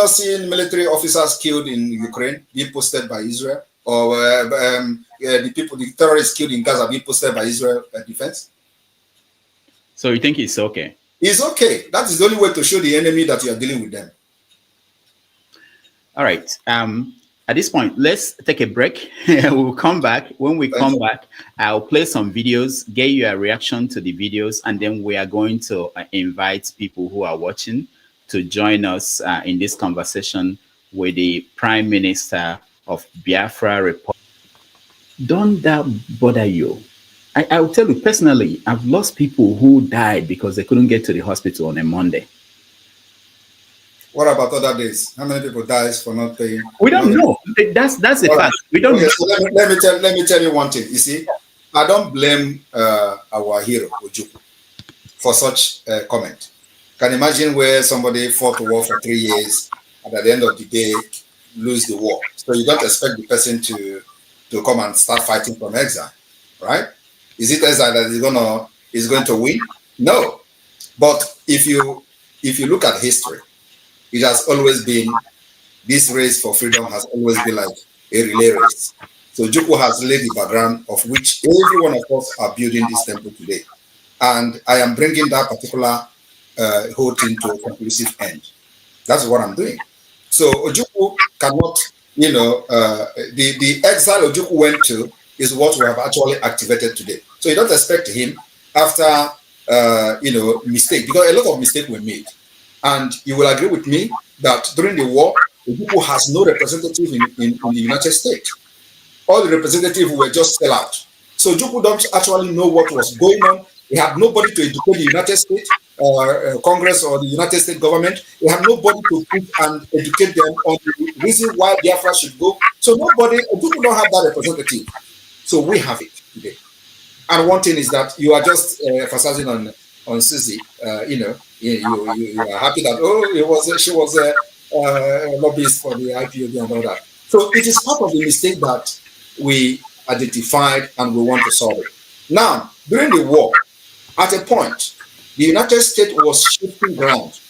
seeing military officers killed in Ukraine being posted by Israel, or the terrorists killed in Gaza being posted by Israel defense? So you think it's okay? It's okay. That is the only way to show the enemy that you are dealing with them. All right. At this point, let's take a break. We'll come back. When we come back, I'll play some videos, get your reaction to the videos, and then we are going to invite people who are watching to join us in this conversation with the Prime Minister of Biafra Republic. Don't that bother you? I will tell you personally, I've lost people who died because they couldn't get to the hospital on a Monday. What about other days? How many people died for not paying? We don't know. That's a fact. We don't know. So let me tell you one thing. You see, I don't blame our hero Ojukwu for such a comment. Can imagine where somebody fought the war for 3 years and at the end of the day lose the war. So you don't expect the person to come and start fighting from exile, right? Is it exile that is going to win? No. But if you look at history, it has always been, this race for freedom has always been like a relay race. So Ojukwu has laid the background of which every one of us are building this temple today. And I am bringing that particular whole thing to a conclusive end. That's what I'm doing. So Ojukwu cannot, the exile Ojukwu went to is what we have actually activated today. So you don't expect him after, mistake, because a lot of mistakes were made. And you will agree with me that during the war, Ojukwu has no representative in the United States. All the representatives were just sell out. So Ojukwu don't actually know what was going on. He had nobody to educate the United States Congress or the United States government. He had nobody to put and educate them on the reason why Biafra should go. So Ojukwu don't have that representative. So we have it today. And one thing is that you are just emphasizing on Susie. You are happy that she was a lobbyist for the IPOB and all that. So it is part of the mistake that we identified and we want to solve it. Now, during the war, at a point, the United States was shifting ground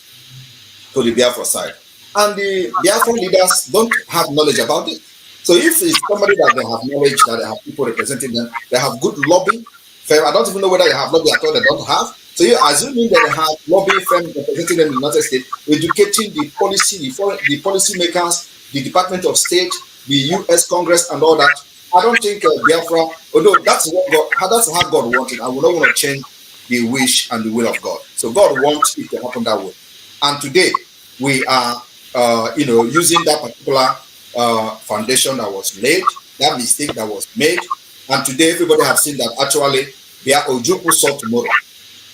to the Biafra side. And the Biafra leaders don't have knowledge about it. So if it's somebody that they have knowledge, that they have people representing them, they have good lobby. I don't even know whether they have lobby at all, they don't have. So you're assuming that they have lobby firm representing them in the United States, educating the policy makers, the Department of State, the US Congress and all that. I don't think Biafra, although that's how God wanted, I would not want to change the wish and the will of God. So God wants it to happen that way. And today we are using that particular foundation that was laid, that mistake that was made. And today everybody has seen that actually Ojukwu saw tomorrow.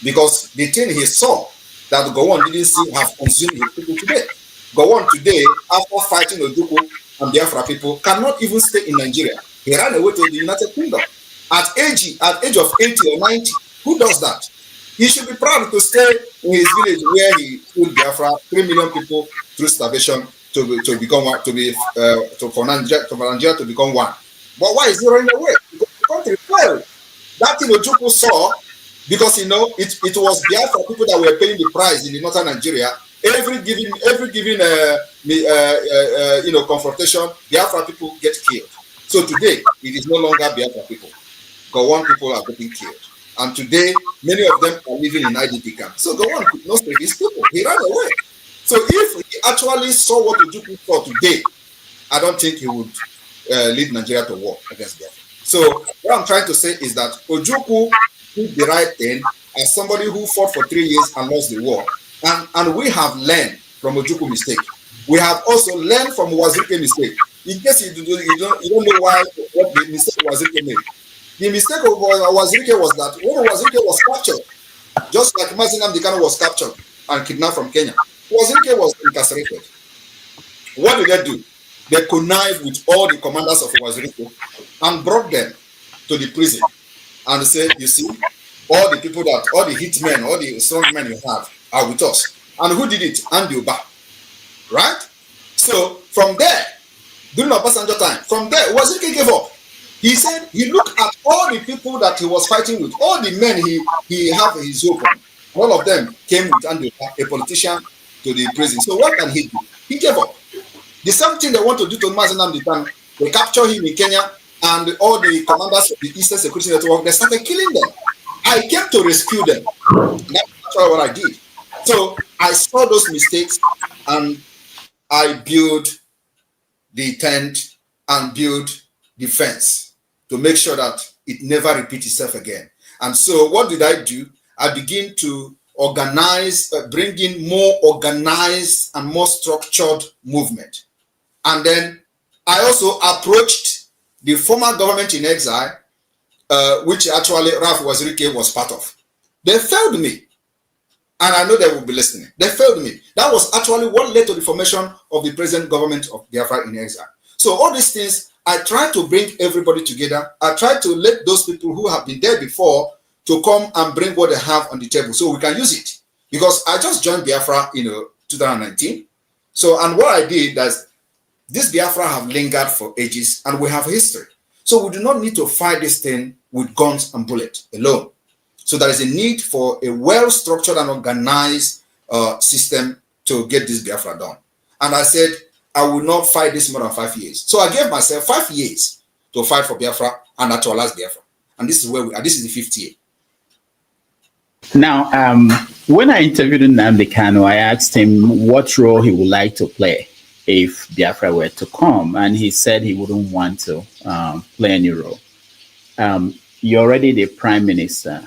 Because the thing he saw that Gowon didn't see have consumed his people today. Gowon today, after fighting Ojukwu and Biafra people, cannot even stay in Nigeria. He ran away to the United Kingdom. At age of 80 or 90, who does that? He should be proud to stay in his village where he killed Biafra, 3 million people through starvation to become one, for Nigeria to become one. But why is he running away? Because the country failed. That thing Ojukwu saw, because it was Biafra people that were paying the price in the northern Nigeria. Every given confrontation, Biafra people get killed. So today it is no longer Biafra people. Gowon people are getting killed. And today, many of them are living in IDP camps. So Gowon could not save his people. He ran away. So if he actually saw what Ojukwu saw today, I don't think he would lead Nigeria to war against Biafra. So what I'm trying to say is that Ojukwu did the right thing as somebody who fought for 3 years and lost the war. And we have learned from Ojukwu mistake. We have also learned from Wazirike mistake. In case you don't know what the mistake Wazirike made. The mistake of Wazirike was that when Wazirike was captured, just like Mazi Nnamdi Kanu was captured and kidnapped from Kenya, Wazirike was incarcerated. What did they do? They connived with all the commanders of Wazirike and brought them to the prison and said, you see, all the people that, all the hitmen, all the strong men you have are with us. And who did it? Andy Uba. Right? So from there, during Obasanjo time, from there, Wazirike gave up. He said he looked at all the people that he was fighting with, all the men he had his hope on. All of them came with Andy Uba, a politician, to the prison. So what can he do? He gave up. The same thing they want to do to Mazi Nnamdi Kanu. They capture him in Kenya, and all the commanders of the Eastern Security Network, they started killing them. I came to rescue them. That's actually what I did. So I saw those mistakes, and I built the tent and built the fence to make sure that it never repeats itself again. And so what did I do? I began to organize, bring in more organized and more structured movement. And then I also approached the former government in exile, which actually Ralph Wazirike was part of. They failed me. And I know they will be listening. They failed me. That was actually what led to the formation of the present government of Biafra in exile. So all these things, I try to bring everybody together. I try to let those people who have been there before to come and bring what they have on the table so we can use it. Because I just joined Biafra in 2019. So, and what I did is, this Biafra have lingered for ages and we have history. So we do not need to fight this thing with guns and bullets alone. So there is a need for a well-structured and organized system to get this Biafra done. And I said, I will not fight this more than 5 years. So I gave myself 5 years to fight for Biafra and actualize Biafra. And this is where we are. This is the 5th year. Now, when I interviewed Nnamdi Kanu, I asked him what role he would like to play if Biafra were to come, and he said he wouldn't want to play any role. You're already the prime minister.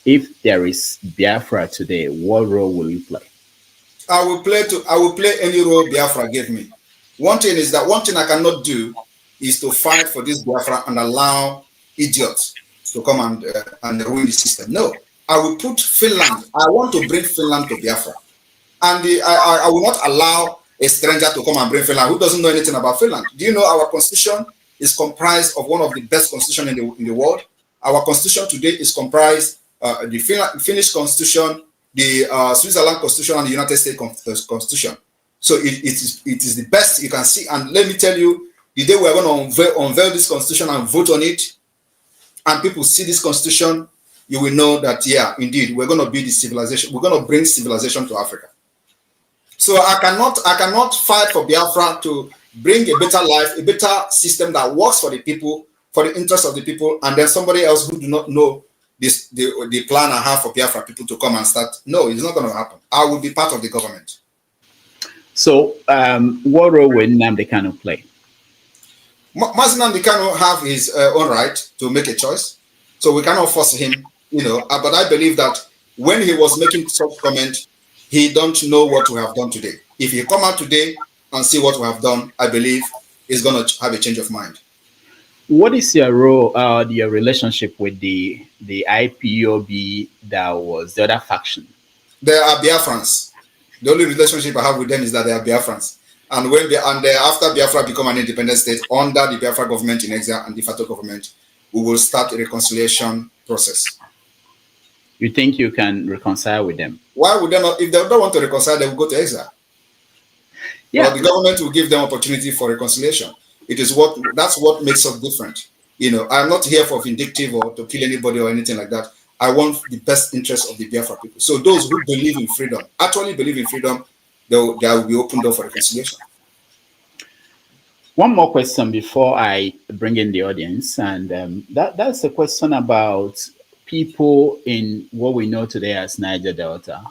If there is Biafra today, what role will you play? I will play any role Biafra gave me. One thing is that one thing I cannot do is to fight for this Biafra and allow idiots to come and ruin the system. No, I will put Finland. I want to bring Finland to Biafra, and I will not allow a stranger to come and bring Finland who doesn't know anything about Finland. Do you know our constitution is comprised of one of the best constitutions in the world? Our constitution today is comprised the Finnish constitution, the Switzerland constitution, and the United States constitution. So it is the best you can see. And let me tell you, the day we are going to unveil this constitution and vote on it, and people see this constitution, you will know that, yeah, indeed, we're going to be the civilization. We're going to bring civilization to Africa. So I cannot fight for Biafra to bring a better life, a better system that works for the people, for the interest of the people, and then somebody else who do not know the plan I have for Biafra people to come and start. No, it's not going to happen. I will be part of the government. So what role will Nnamdi Kanu play? Mazi Nnamdi Kanu have his own right to make a choice. So we cannot force him, but I believe that when he was making such comment, he don't know what we have done today. If he come out today and see what we have done, I believe he's going to have a change of mind. What is your role, your relationship with the IPOB that was the other faction? They are Biafrans. The only relationship I have with them is that they are Biafrans. And after Biafra become an independent state under the Biafra government in exile and de facto government, we will start a reconciliation process. You think you can reconcile with them? Why would they not? If they don't want to reconcile, they will go to exile. Yeah, but the government will give them opportunity for reconciliation. That's what makes us different. I'm not here for vindictive or to kill anybody or anything like that. I want the best interest of the Biafra people. So those who believe in freedom, actually believe in freedom, there will be open door for reconciliation. One more question before I bring in the audience, and that's a question about people in what we know today as Niger Delta,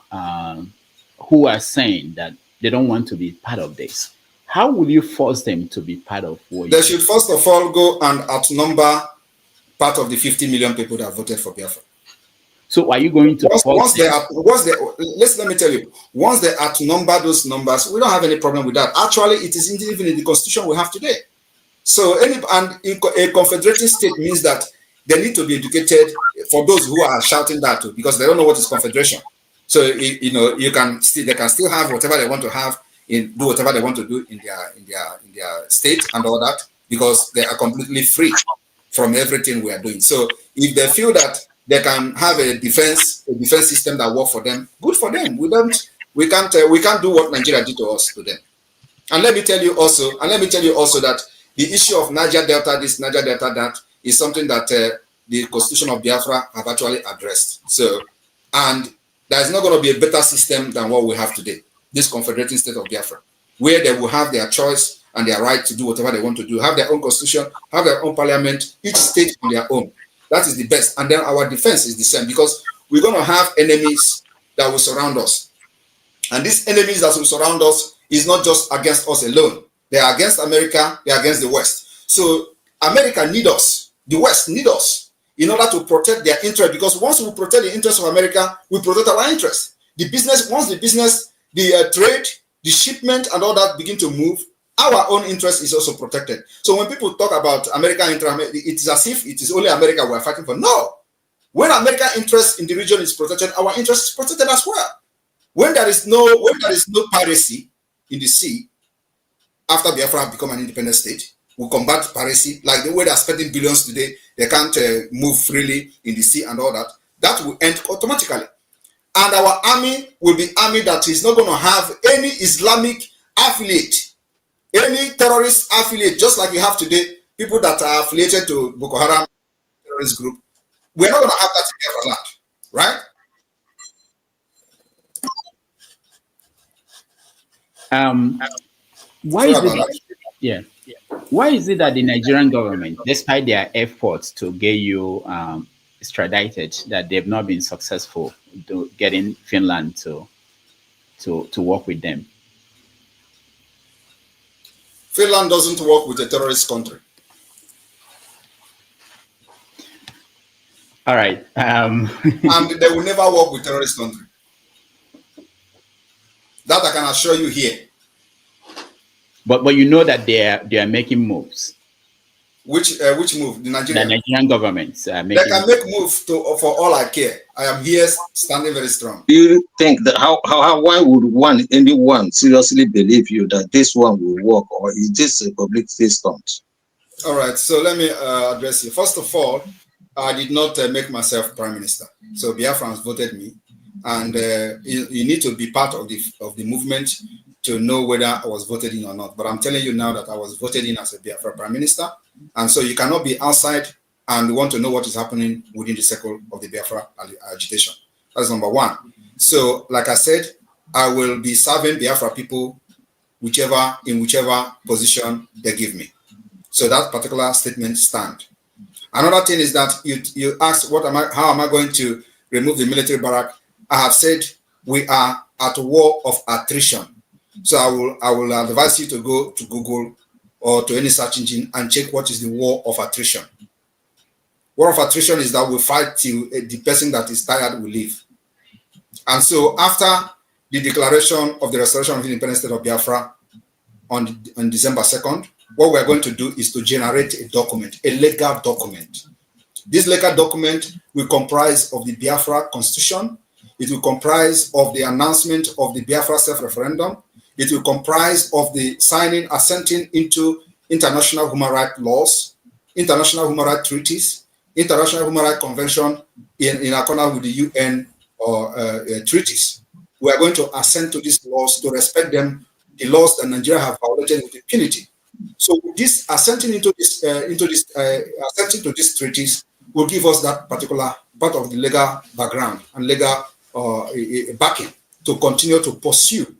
who are saying that they don't want to be part of this. How will you force them to be part of what They should first of all go and outnumber part of the 50 million people that voted for Biafra. So are you going to let me tell you, once they outnumber those numbers, we don't have any problem with that. Actually, it is even in the constitution we have today. So a confederating state means that they need to be educated for those who are shouting that too, because they don't know what is confederation. So they can still have whatever they want to have, do whatever they want to do in their state and all that, because they are completely free from everything we are doing. So if they feel that they can have a defense system that works for them, good for them. We can't do what Nigeria did to us to them. And let me tell you also that the issue of Niger Delta this, Niger Delta that is something that the Constitution of Biafra have actually addressed. So, and there is not going to be a better system than what we have today, this confederating state of Biafra, where they will have their choice and their right to do whatever they want to do, have their own constitution, have their own parliament, each state on their own. That is the best. And then our defense is the same, because we're going to have enemies that will surround us. And these enemies that will surround us is not just against us alone. They are against America, they are against the West. So America needs us, the West needs us in order to protect their interest, because once we protect the interests of America, we protect our interests. Once the business, the trade, the shipment and all that begin to move, our own interest is also protected. So when people talk about American interest, it is as if it is only America we are fighting for. No. When American interest in the region is protected, our interest is protected as well. When there is no piracy in the sea, after Biafra have become an independent state, we combat piracy, like the way they are spending billions today, they can't move freely in the sea and all that. That will end automatically. And our army will be army that is not going to have any Islamic affiliate, any terrorist affiliate, just like we have today, people that are affiliated to Boko Haram terrorist group. We're not going to have that in Biafra land, right? Why is it that the Nigerian government, despite their efforts to get you extradited, that they've not been successful to getting Finland to work with them? Finland doesn't work with a terrorist country. All right. And they will never work with terrorist country. That I can assure you here. But you know that they are making moves. Which move? The Nigerian government. They can make moves for all I care. I am here standing very strong. Do you think that why would anyone seriously believe you that this one will work, or is this a public stunt? All right, so let me address you. First of all, I did not make myself prime minister. So Biafrans voted me, and you need to be part of the movement to know whether I was voted in or not. But I'm telling you now that I was voted in as a Biafra prime minister, and so you cannot be outside and want to know what is happening within the circle of the Biafra agitation. That's number one. So, like I said, I will be serving Biafra people in whichever position they give me. So that particular statement stands. Another thing is that you asked, how am I going to remove the military barrack? I have said we are at a war of attrition. So I will advise you to go to Google or to any search engine and check what is the war of attrition. War of attrition is that we fight till the person that is tired will leave. And so after the declaration of the restoration of the independent state of Biafra on December 2nd, what we're going to do is to generate a document, a legal document. This legal document will comprise of the Biafra constitution. It will comprise of the announcement of the Biafra self-referendum. It will comprise of the assenting into international human rights laws, international human rights treaties, international human rights convention in accordance with the UN treaties. We are going to assent to these laws, to respect them, the laws that Nigeria have violated with impunity. So this assenting to these treaties will give us that particular part of the legal background and legal backing to continue to pursue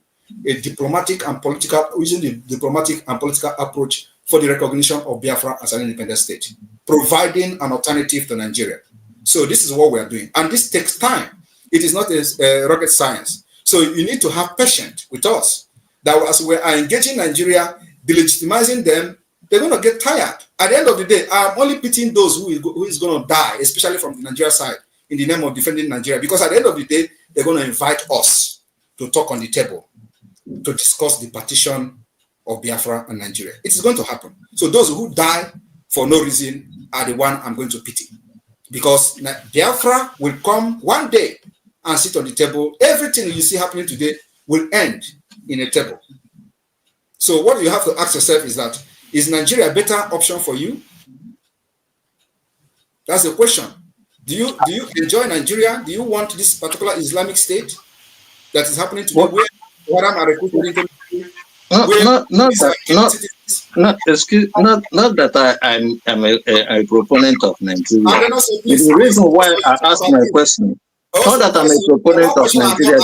a diplomatic and political, using the diplomatic and political approach for the recognition of Biafra as an independent state, providing an alternative to Nigeria. So this is what we are doing. And this takes time. It is not a rocket science. So you need to have patience with us. That as we are engaging Nigeria, delegitimizing them, they're going to get tired. At the end of the day, I'm only pitying those who is going to die, especially from the Nigeria side, in the name of defending Nigeria. Because at the end of the day, they're going to invite us to talk on the table, to discuss the partition of Biafra and Nigeria. It is going to happen. So those who die for no reason are the one I'm going to pity. Because Biafra will come one day and sit on the table. Everything you see happening today will end in a table. So what you have to ask yourself is that, is Nigeria a better option for you? That's the question. Do you enjoy Nigeria? Do you want this particular Islamic state that is happening today? Where I'm a not that I'm a proponent of Nigeria. The reason why I asked my question, not that I'm a proponent of Nigeria.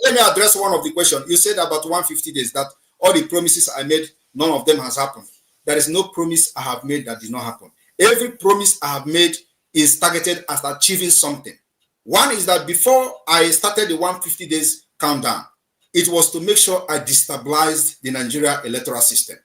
Let me address one of the questions. You said about 150 days, that all the promises I made, none of them has happened. There is no promise I have made that did not happen. Every promise I have made is targeted at achieving something. One is that before I started the 150 days countdown, it was to make sure I destabilized the Nigeria electoral system.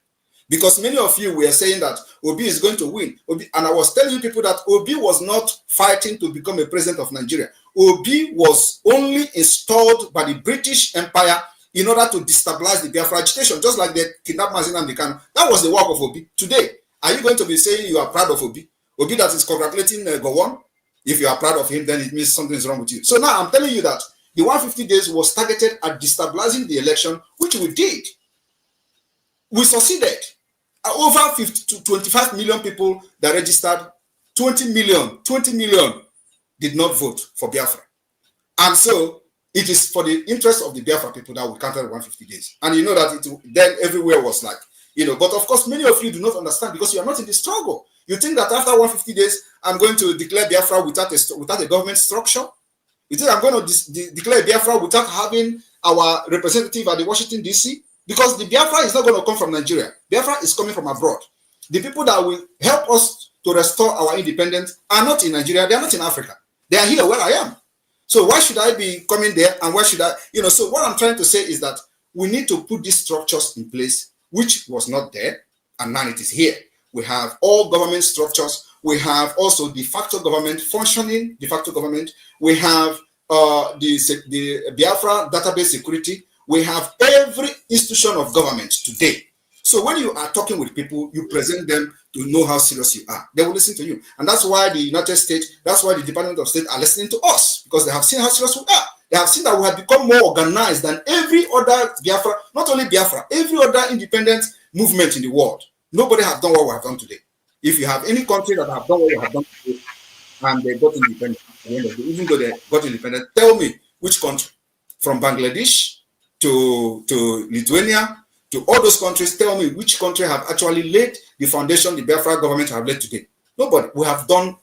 Because many of you were saying that Obi is going to win. And I was telling you people that Obi was not fighting to become a president of Nigeria. Obi was only installed by the British Empire in order to destabilize the Biafra agitation, just like they kidnapped Mazi Nnamdi Kanu. That was the work of Obi. Today, are you going to be saying you are proud of Obi? Obi that is congratulating Gowon? If you are proud of him, then it means something is wrong with you. So now I'm telling you that the 150 days was targeted at destabilizing the election, which we did. We succeeded. Over 50 to 25 million people that registered, 20 million did not vote for Biafra. And so it is for the interest of the Biafra people that we counted 150 days. And you know that then everywhere was like, but of course, many of you do not understand because you are not in the struggle. You think that after 150 days, I'm going to declare Biafra without a government structure? You think I'm going to declare Biafra without having our representative at the Washington, D.C.? Because the Biafra is not going to come from Nigeria. Biafra is coming from abroad. The people that will help us to restore our independence are not in Nigeria. They are not in Africa. They are here where I am. So why should I be coming there and why should I, so what I'm trying to say is that we need to put these structures in place, which was not there, and now it is here. We have all government structures. We have also de facto government, functioning de facto government. We have the Biafra database security. We have every institution of government today. So when you are talking with people, you present them to know how serious you are. They will listen to you. And that's why the United States, that's why the Department of State are listening to us, because they have seen how serious we are. They have seen that we have become more organized than every other Biafra, not only Biafra, every other independent movement in the world. Nobody has done what we have done today. If you have any country that have done what we have done today, and they got independent, even though they got independent, tell me which country, from Bangladesh to Lithuania, to all those countries, tell me which country have actually laid the foundation the Biafra government have laid today. Nobody. We have done,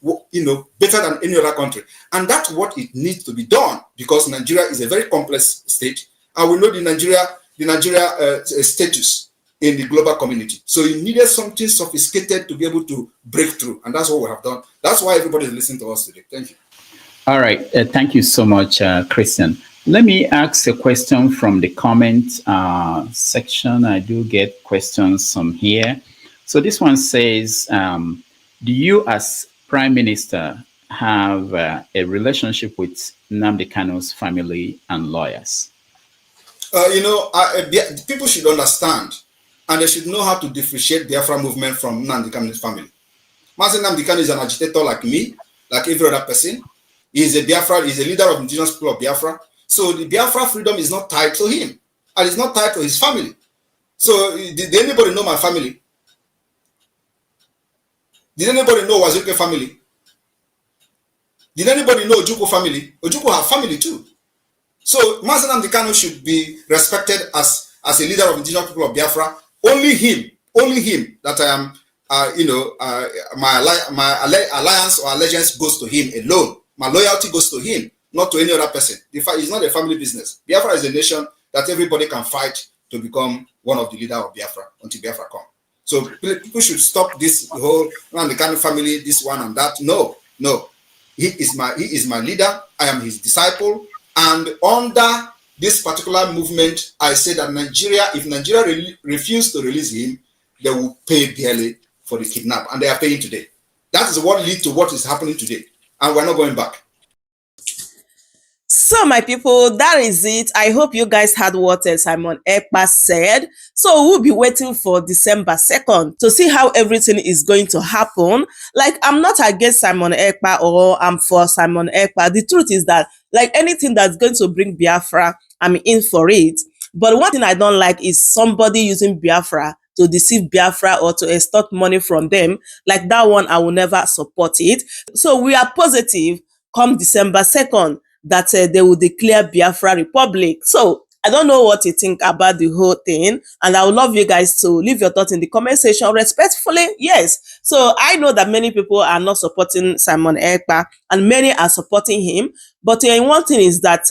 better than any other country. And that's what it needs to be done, because Nigeria is a very complex state, and we know the Nigeria status in the global community. So you needed something sophisticated to be able to break through, and that's what we have done. That's why everybody is listening to us today. Thank you. All right. Thank you so much, Christian. Let me ask a question from the comment section. I do get questions from here. So this one says, do you as Prime Minister have a relationship with Nnamdi Kanu's family and lawyers? People should understand, and they should know how to differentiate the Biafra movement from Nnamdi Kanu's family. Mazi Nnamdi Kanu is an agitator like me, like every other person. He's a leader of indigenous people of Biafra. So the Biafra freedom is not tied to him, and it's not tied to his family. So did anybody know my family? Did anybody know Wazuke family? Did anybody know Ojukwu family? Ojukwu have family too. So Mazi Nnamdi Kanu should be respected as a leader of indigenous people of Biafra. Only him that I am, my alliance or allegiance goes to him alone. My loyalty goes to him, not to any other person. It's not a family business. Biafra is a nation that everybody can fight to become one of the leaders of Biafra until Biafra comes. So people should stop this whole Nnamdi Kanu family, this one and that. No. He is my leader. I am his disciple. And under this particular movement, I say that Nigeria, if Nigeria refuse to release him, they will pay dearly for the kidnap, and they are paying today. That is what leads to what is happening today, and we're not going back. So my people, that is it. I hope you guys heard what Simon Ekpa said. So we'll be waiting for December 2nd to see how everything is going to happen. Like, I'm not against Simon Ekpa or I'm for Simon Ekpa. The truth is that, like, anything that's going to bring Biafra, I'm in for it. But one thing I don't like is somebody using Biafra to deceive Biafra or to extort money from them. Like that one, I will never support it. So we are positive come December 2nd that they will declare Biafra Republic. So I don't know what you think about the whole thing, and I would love you guys to leave your thoughts in the comment section respectfully. Yes. So I know that many people are not supporting Simon Ekpa and many are supporting him. But one thing is that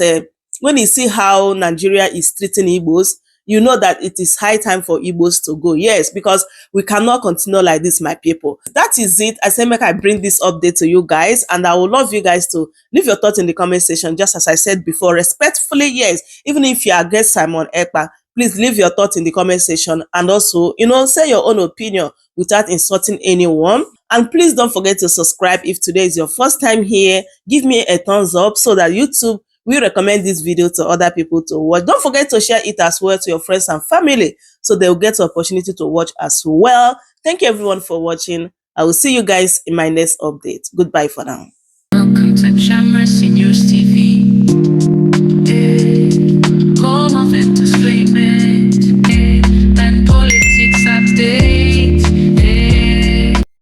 when you see how Nigeria is treating Igbos, you know that it is high time for Igbos to go. Yes, because we cannot continue like this, my people. That is it. I say make I bring this update to you guys, and I would love you guys to leave your thoughts in the comment section, just as I said before, respectfully. Yes, even if you are against Simon Ekpa, please leave your thoughts in the comment section, and also, say your own opinion without insulting anyone. And please don't forget to subscribe if today is your first time here. Give me a thumbs up so that YouTube will recommend this video to other people to watch. Don't forget to share it as well to your friends and family so they'll get the opportunity to watch as well. Thank you everyone for watching. I will see you guys in my next update. Goodbye for now. Welcome to